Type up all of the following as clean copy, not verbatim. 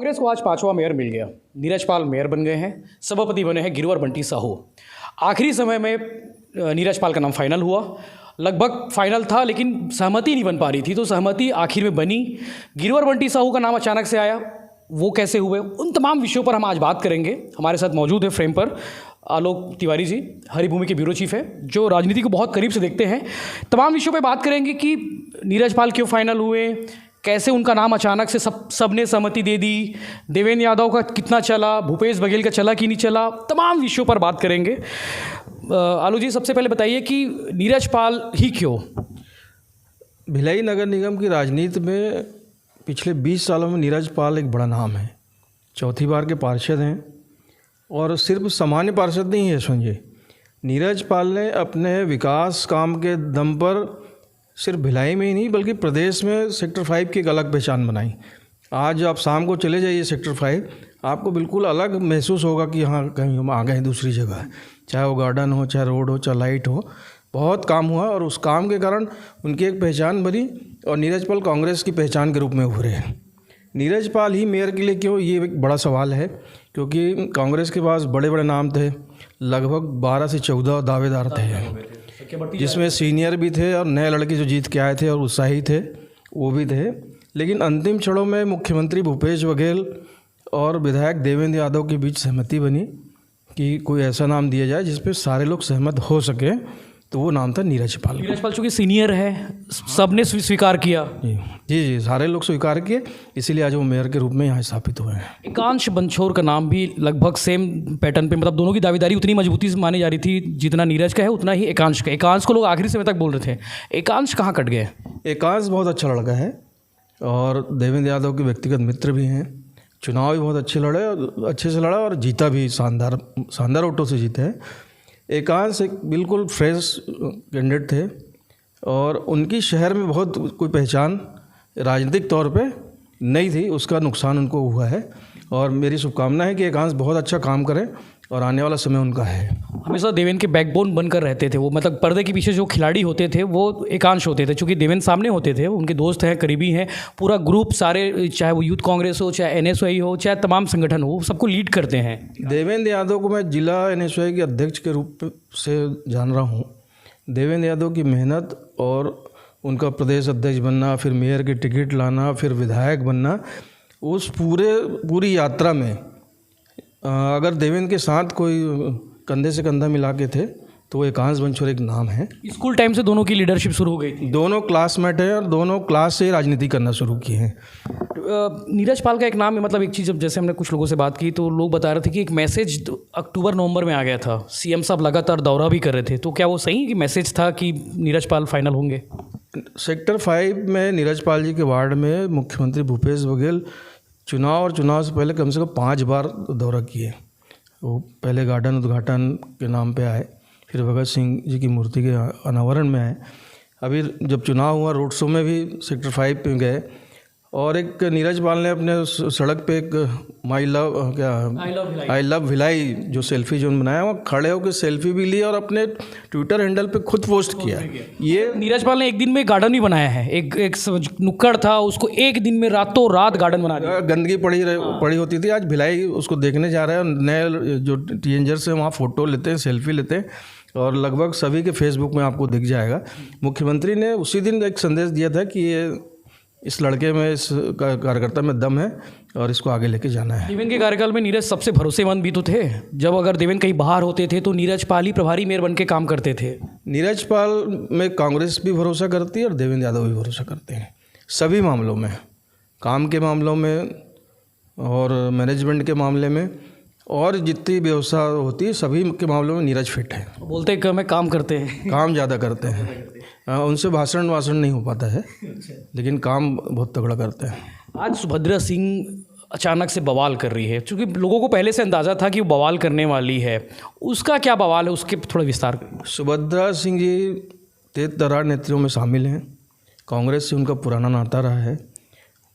कांग्रेस को आज पांचवा मेयर मिल गया। नीरज पाल मेयर बन गए हैं, सभापति बने हैं गिरवर बंटी साहू। आखिरी समय में नीरज पाल का नाम फाइनल हुआ, लगभग फाइनल था लेकिन सहमति नहीं बन पा रही थी, तो सहमति आखिर में बनी। गिरवर बंटी साहू का नाम अचानक से आया, वो कैसे हुए, उन तमाम विषयों पर हम आज बात करेंगे। हमारे साथ मौजूद है फ्रेम पर आलोक तिवारी जी, हरिभूमि के ब्यूरो चीफ है, जो राजनीति को बहुत करीब से देखते हैं। तमाम विषयों पे बात करेंगे कि नीरज पाल क्यों फाइनल हुए, कैसे उनका नाम अचानक से सबने सहमति दे दी, देवेंद्र यादव का कितना चला, भूपेश बघेल का चला कि नहीं चला, तमाम विषयों पर बात करेंगे। आलोक जी, सबसे पहले बताइए कि नीरज पाल ही क्यों? भिलाई नगर निगम की राजनीति में पिछले 20 सालों में नीरज पाल एक बड़ा नाम है। चौथी बार के पार्षद हैं और सिर्फ सामान्य पार्षद नहीं है संजय। नीरज पाल ने अपने विकास काम के दम पर सिर्फ भिलाई में ही नहीं बल्कि प्रदेश में सेक्टर 5 की एक अलग पहचान बनाई। आज आप शाम को चले जाइए सेक्टर 5, आपको बिल्कुल अलग महसूस होगा कि हाँ कहीं हम आ गए हैं दूसरी जगह। चाहे वो गार्डन हो, चाहे रोड हो, चाहे लाइट हो, बहुत काम हुआ और उस काम के कारण उनकी एक पहचान बनी और नीरज पाल कांग्रेस की पहचान के रूप में उभरे हैं। नीरज पाल ही मेयर के लिए क्यों, ये एक बड़ा सवाल है, क्योंकि कांग्रेस के पास बड़े बड़े नाम थे, लगभग 12 से 14 दावेदार थे, जिसमें सीनियर भी थे और नए लड़के जो जीत के आए थे और उत्साही थे वो भी थे। लेकिन अंतिम क्षणों में मुख्यमंत्री भूपेश बघेल और विधायक देवेंद्र यादव के बीच सहमति बनी कि कोई ऐसा नाम दिया जाए जिस पे सारे लोग सहमत हो सके, तो वो नाम था नीरज पाल। नीरज पाल चूँकि सीनियर है, सबने स्वीकार किया। जी, सारे लोग स्वीकार किए, इसीलिए आज वो मेयर के रूप में यहाँ स्थापित हुए हैं। एकांश बंछोर का नाम भी लगभग सेम पैटर्न पे, मतलब दोनों की दावेदारी उतनी मजबूती से मानी जा रही थी, जितना नीरज का है उतना ही एकांश का। एकांश को लोग आखिरी समय तक बोल रहे थे, एकांश कहाँ कट गए? एकांश बहुत अच्छा लड़का है और देवेंद्र यादव के व्यक्तिगत मित्र भी हैं। चुनाव भी बहुत अच्छे से लड़ा और जीता भी, शानदार वोटों से जीते हैं। एकांश एक बिल्कुल फ्रेश कैंडिडेट थे और उनकी शहर में बहुत कोई पहचान राजनीतिक तौर पे नहीं थी, उसका नुकसान उनको हुआ है और मेरी शुभकामना है कि एकांश बहुत अच्छा काम करें और आने वाला समय उनका है। हमेशा देवेंद्र के बैकबोन बनकर रहते थे वो, मतलब पर्दे के पीछे जो खिलाड़ी होते थे वो एकांश होते थे, चूँकि देवेंद्र सामने होते थे, उनके दोस्त हैं, करीबी हैं, पूरा ग्रुप सारे, चाहे वो यूथ कांग्रेस हो, चाहे NSY हो, चाहे तमाम संगठन हो, सबको लीड करते हैं। देवेंद्र यादव को मैं जिला NSY के अध्यक्ष के रूप से जान रहा हूँ। देवेंद्र यादव की मेहनत और उनका प्रदेश अध्यक्ष बनना, फिर मेयर की टिकट लाना, फिर विधायक बनना, उस पूरी यात्रा में अगर देवेंद्र के साथ कोई कंधे से कंधा मिला के थे तो वो एकांश बंछोर एक नाम है। स्कूल टाइम से दोनों की लीडरशिप शुरू हो गई थी, दोनों क्लासमेट हैं और दोनों क्लास से राजनीति करना शुरू किए हैं। नीरज पाल का एक नाम है, मतलब एक चीज़, जैसे हमने कुछ लोगों से बात की तो लोग बता रहे थे कि एक मैसेज अक्टूबर-नवंबर में आ गया था, CM साहब लगातार दौरा भी कर रहे थे, तो क्या वो सही कि मैसेज था कि नीरज पाल फाइनल होंगे? सेक्टर 5 में नीरज पाल जी के वार्ड में मुख्यमंत्री भूपेश बघेल चुनाव से पहले कम से कम 5 बार दौरा किए। वो पहले गार्डन उद्घाटन के नाम पे आए, फिर भगत सिंह जी की मूर्ति के अनावरण में आए, अभी जब चुनाव हुआ रोड शो में भी सेक्टर 5 पे गए और एक नीरज पाल ने अपने सड़क पे एक आई लव भिलाई जो सेल्फी जोन बनाया, वहाँ खड़े होकर सेल्फी भी ली और अपने ट्विटर हैंडल पे खुद पोस्ट किया। ये नीरज पाल ने एक दिन में गार्डन भी बनाया है, एक नुक्कड़ था, उसको एक दिन में रातों रात गार्डन बना दिया। गंदगी पड़ी होती थी, आज भिलाई उसको देखने जा रहे हैं, नए जो टीनेजर्स हैं वहाँ फ़ोटो लेते हैं, सेल्फी लेते हैं और लगभग सभी के फेसबुक में आपको दिख जाएगा। मुख्यमंत्री ने उसी दिन एक संदेश दिया था कि ये इस लड़के में, इस कार्यकर्ता में दम है और इसको आगे लेके जाना है। देवेंद्र के कार्यकाल में नीरज सबसे भरोसेमंद भी तो थे, जब अगर देवेंद्र कहीं बाहर होते थे तो नीरज पाल ही प्रभारी मेयर बन के काम करते थे। नीरज पाल में कांग्रेस भी भरोसा करती है और देवेंद्र यादव भी भरोसा करते हैं सभी मामलों में, काम के मामलों में और मैनेजमेंट के मामले में, और जितनी व्यवस्था होती है सभी के मामलों में नीरज फिट है। बोलते कम है, काम करते हैं, काम ज़्यादा करते हैं। उनसे भाषण नहीं हो पाता है, लेकिन काम बहुत तगड़ा करते हैं। आज सुभद्रा सिंह अचानक से बवाल कर रही है, क्योंकि लोगों को पहले से अंदाज़ा था कि वो बवाल करने वाली है, उसका क्या बवाल है, उसके थोड़ा विस्तार करें। सुभद्रा सिंह जी तेज तर्रार नेत्रियों में शामिल हैं, कांग्रेस से उनका पुराना नाता रहा है।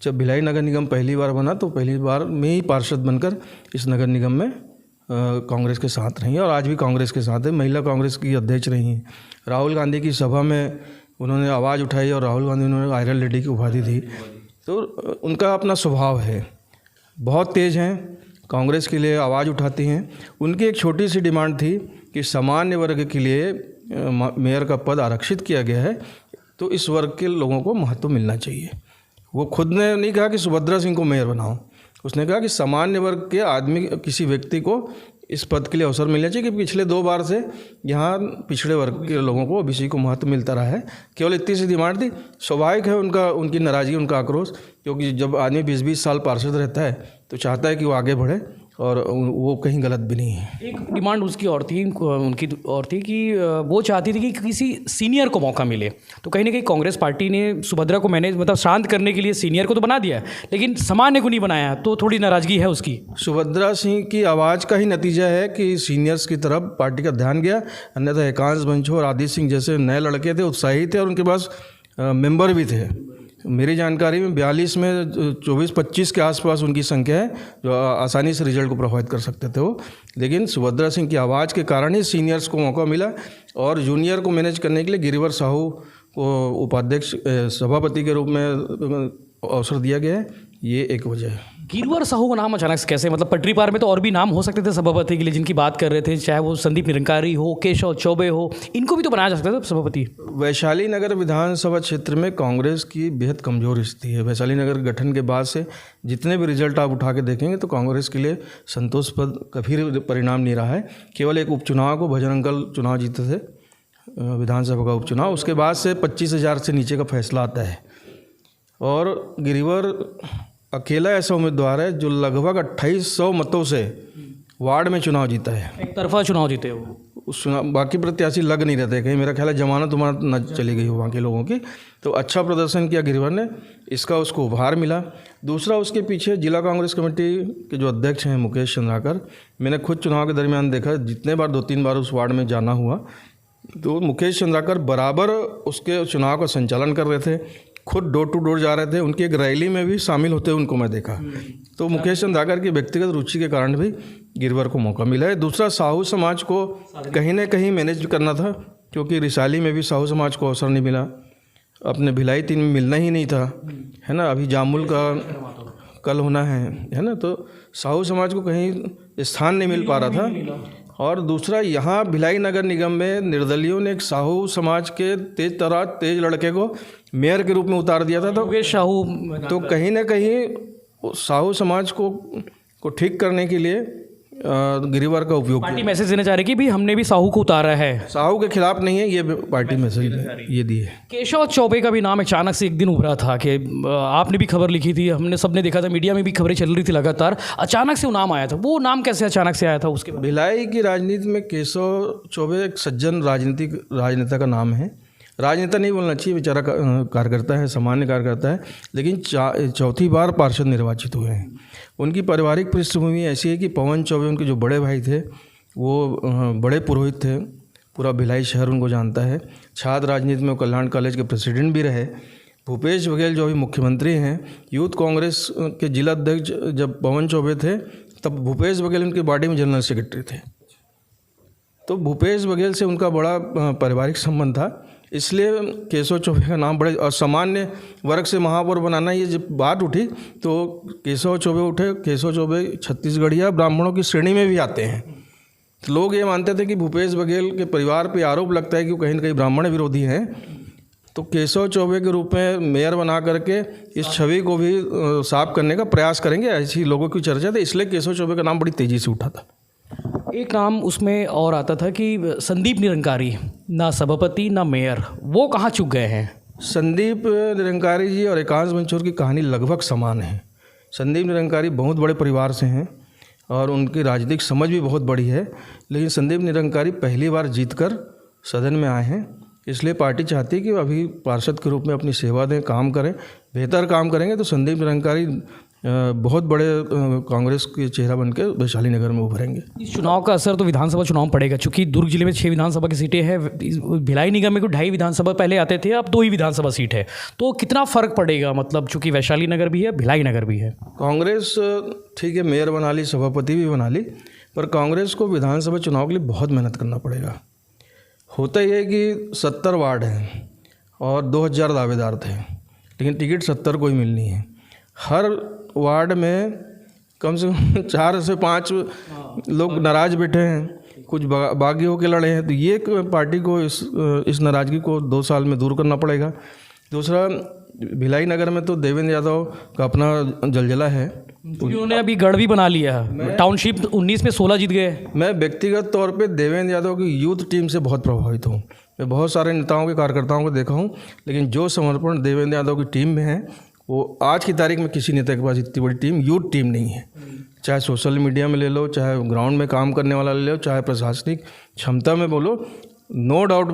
जब भिलाई नगर निगम पहली बार बना तो पहली बार में ही पार्षद बनकर इस नगर निगम में कांग्रेस के साथ रही और आज भी कांग्रेस के साथ है। महिला कांग्रेस की अध्यक्ष रही हैं। राहुल गांधी की सभा में उन्होंने आवाज़ उठाई और राहुल गांधी उन्होंने आयरन लेडी की उपाधि दी। तो उनका अपना स्वभाव है। बहुत तेज़ हैं, कांग्रेस के लिए आवाज़ उठाती हैं। उनकी एक छोटी सी डिमांड थी कि सामान्य वर्ग के लिए मेयर का पद आरक्षित किया गया है, तो इस वर्ग के लोगों को महत्व मिलना चाहिए। वो खुद ने नहीं कहा कि सुभद्रा सिंह को मेयर बनाओ, उसने कहा कि सामान्य वर्ग के आदमी, किसी व्यक्ति को इस पद के लिए अवसर मिलना चाहिए कि पिछले 2 बार से यहाँ पिछड़े वर्ग के लोगों को, ओबीसी को महत्व मिलता रहा है। केवल इतनी सी डिमांड थी। स्वाभाविक है उनकी नाराज़गी, उनका आक्रोश, क्योंकि जब आदमी 20-20 साल पार्षद रहता है तो चाहता है कि वो आगे बढ़े, और वो कहीं गलत भी नहीं है। एक डिमांड उसकी और थी, उनकी और थी कि वो चाहती थी कि किसी सीनियर को मौका मिले। तो कहीं ना कहीं कांग्रेस पार्टी ने सुभद्रा को मैनेज, मतलब शांत करने के लिए सीनियर को तो बना दिया, लेकिन सामान्य को नहीं बनाया, तो थोड़ी नाराज़गी है उसकी। सुभद्रा सिंह की आवाज़ का ही नतीजा है कि सीनियर्स की तरफ पार्टी का ध्यान गया। अन्यथा एकांश बंचो और आदित्य सिंह जैसे नए लड़के थे, उत्साही थे, और उनके पास मेंबर भी थे। मेरी जानकारी में 42 में 24-25 के आसपास उनकी संख्या है, जो आसानी से रिजल्ट को प्रभावित कर सकते थे वो। लेकिन सुभद्रा सिंह की आवाज़ के कारण ही सीनियर्स को मौका मिला, और जूनियर को मैनेज करने के लिए गिरिवर साहू को उपाध्यक्ष, सभापति के रूप में अवसर दिया गया है। ये एक वजह है। गिरवर साहू का नाम अचानक से कैसे, मतलब पटरी पार में तो और भी नाम हो सकते थे सभापति के लिए जिनकी बात कर रहे थे, चाहे वो संदीप निरंकारी हो, केशव चौबे हो, इनको भी तो बनाया जा सकता था सभापति। वैशाली नगर विधानसभा क्षेत्र में कांग्रेस की बेहद कमज़ोर स्थिति है। वैशाली नगर गठन के बाद से जितने भी रिजल्ट आप उठा के देखेंगे तो कांग्रेस के लिए संतोषप्रद कभी परिणाम नहीं रहा है। केवल एक उपचुनाव को भजन अंकल चुनाव जीते थे, विधानसभा का उपचुनाव, उसके बाद से 25,000 से नीचे का फैसला आता है। और गिरिवर अकेला ऐसा उम्मीदवार है जो लगभग 2800 मतों से वार्ड में चुनाव जीता है। एक तरफा चुनाव जीते वो। उस चुनाव बाकी प्रत्याशी लग नहीं रहते, कहीं मेरा ख्याल है जमानत उमानत न चली गई हो वहाँ के लोगों की। तो अच्छा प्रदर्शन किया गिरिवर ने, इसका उसको उपहार मिला। दूसरा, उसके पीछे जिला कांग्रेस कमेटी के जो अध्यक्ष हैं मुकेश चंद्राकर, मैंने खुद चुनाव के दरमियान देखा, जितने बार 2-3 बार उस वार्ड में जाना हुआ, तो मुकेश चंद्राकर बराबर उसके चुनाव का संचालन कर रहे थे, खुद डोर टू डोर जा रहे थे, उनकी एक रैली में भी शामिल होते उनको मैं देखा। तो मुकेश चंद्राकर की व्यक्तिगत रुचि के कारण भी गिरवर को मौका मिला है। दूसरा, साहू समाज को कहीं ना कहीं मैनेज करना था, क्योंकि रिसाली में भी साहू समाज को अवसर नहीं मिला, अपने भिलाई 3 में मिलना ही नहीं था, है ना। अभी जामुल का कल होना है ना, तो साहू समाज को कहीं स्थान नहीं मिल पा रहा था। और दूसरा, यहाँ भिलाई नगर निगम में निर्दलियों ने एक साहू समाज के तेज लड़के को मेयर के रूप में उतार दिया था। तो कहीं ना कहीं साहू समाज को ठीक करने के लिए गिरिवर का उपयोग पार्टी मैसेज देना चाह रही कि भी हमने भी साहू को उतारा है, साहू के खिलाफ नहीं है, ये पार्टी मैसेज ये दी है। केशव चौबे का भी नाम अचानक से एक दिन उभरा था कि आपने भी खबर लिखी थी, हमने सबने देखा था, मीडिया में भी खबरें चल रही थी लगातार, अचानक से वो नाम आया था। वो नाम कैसे अचानक से आया था उसके बाद? भिलाई की राजनीति में केशव चौबे एक सज्जन राजनेता का नाम है। राजनेता नहीं बोलना चाहिए, बेचारा कार्यकर्ता है, सामान्य कार्यकर्ता है, लेकिन 4थी बार पार्षद निर्वाचित हुए हैं। उनकी पारिवारिक पृष्ठभूमि ऐसी है कि पवन चौबे उनके जो बड़े भाई थे वो बड़े पुरोहित थे, पूरा भिलाई शहर उनको जानता है। छात्र राजनीति में कल्याण कॉलेज के प्रेसिडेंट भी रहे। भूपेश बघेल जो अभी मुख्यमंत्री हैं, यूथ कांग्रेस के जिला अध्यक्ष जब पवन चौबे थे तब भूपेश बघेल उनके बॉडी में जनरल सेक्रेटरी थे। तो भूपेश बघेल से उनका बड़ा पारिवारिक संबंध था, इसलिए केशव चौबे का नाम बड़े, और सामान्य वर्ग से महापौर बनाना, ये जब बात उठी तो केशव चौबे उठे। केशव चौबे छत्तीसगढ़िया ब्राह्मणों की श्रेणी में भी आते हैं। तो लोग ये मानते थे कि भूपेश बघेल के परिवार पे आरोप लगता है कि वो कहीं न कहीं ब्राह्मण विरोधी हैं, तो केशव चौबे के रूप में मेयर बना करके इस छवि को भी साफ करने का प्रयास करेंगे, ऐसी लोगों की चर्चा थी। इसलिए केशव चौबे का नाम बड़ी तेज़ी से उठा था। एक नाम उसमें और आता था कि संदीप निरंकारी, ना सभापति ना मेयर, वो कहाँ चुक गए हैं? संदीप निरंकारी जी और एकांश बंचोर की कहानी लगभग समान है। संदीप निरंकारी बहुत बड़े परिवार से हैं और उनकी राजनीतिक समझ भी बहुत बड़ी है, लेकिन संदीप निरंकारी पहली बार जीतकर सदन में आए हैं, इसलिए पार्टी चाहती है कि अभी पार्षद के रूप में अपनी सेवा दें, काम करें। बेहतर काम करेंगे तो संदीप निरंकारी बहुत बड़े कांग्रेस के चेहरा बनकर वैशाली नगर में उभरेंगे। इस चुनाव का असर तो विधानसभा चुनाव में पड़ेगा, क्योंकि दुर्ग जिले में 6 विधानसभा की सीटें हैं, भिलाई निगम में 2.5 विधानसभा पहले आते थे, अब 2 ही विधानसभा सीट है। तो कितना फ़र्क पड़ेगा, मतलब चूँकि वैशाली नगर भी है, भिलाई नगर भी है। कांग्रेस ठीक है, मेयर बना ली, सभापति भी बना ली, पर कांग्रेस को विधानसभा चुनाव के लिए बहुत मेहनत करना पड़ेगा। होता ही है कि 70 वार्ड हैं और 2000 दावेदार थे, लेकिन टिकट 70 को ही मिलनी है। हर वार्ड में कम से कम 4 से 5 लोग नाराज बैठे हैं, कुछ बागी होकर लड़े हैं। तो ये पार्टी को इस नाराज़गी को 2 साल में दूर करना पड़ेगा। दूसरा, भिलाई नगर में तो देवेंद्र यादव का अपना जलजला है। उन्होंने अभी गढ़ भी बना लिया है, टाउनशिप 19 में 16 जीत गए। मैं व्यक्तिगत तौर पे देवेंद्र यादव की यूथ टीम से बहुत प्रभावित हूँ। मैं बहुत सारे नेताओं के कार्यकर्ताओं को देखा हूँ, लेकिन जो समर्पण देवेंद्र यादव की टीम में है वो आज की तारीख में किसी नेता के पास इतनी बड़ी टीम, यूथ टीम नहीं है। चाहे सोशल मीडिया में ले लो, चाहे ग्राउंड में काम करने वाला ले लो, चाहे प्रशासनिक क्षमता में बोलो, no doubt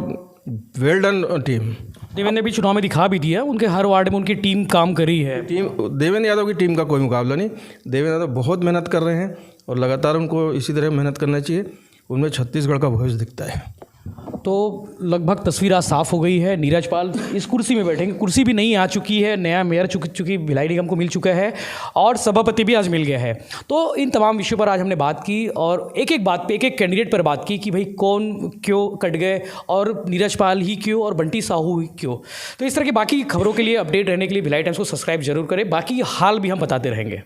well done team. Devendra ने भी चुनाव में दिखा भी दिया, उनके हर वार्ड में उनकी टीम काम करी है। टीम देवेंद्र यादव की टीम का कोई मुकाबला नहीं। देवेंद्र यादव बहुत मेहनत कर रहे हैं और लगातार उनको इसी तरह मेहनत करना चाहिए। उनमें छत्तीसगढ़ का भविष्य दिखता है। तो लगभग तस्वीर आज साफ हो गई है। नीरज पाल इस कुर्सी में बैठेंगे, कुर्सी भी नई आ चुकी है, नया मेयर चूँकि भिलाई निगम को मिल चुका है और सभापति भी आज मिल गया है। तो इन तमाम विषयों पर आज हमने बात की और एक एक बात पे, एक एक कैंडिडेट पर बात की कि भाई कौन क्यों कट गए और नीरज पाल ही क्यों और बंटी साहू ही क्यों। तो इस तरह की बाकी खबरों के लिए, अपडेट रहने के लिए भिलाई टाइम्स को सब्सक्राइब जरूर करें। बाकी हाल भी हम बताते रहेंगे।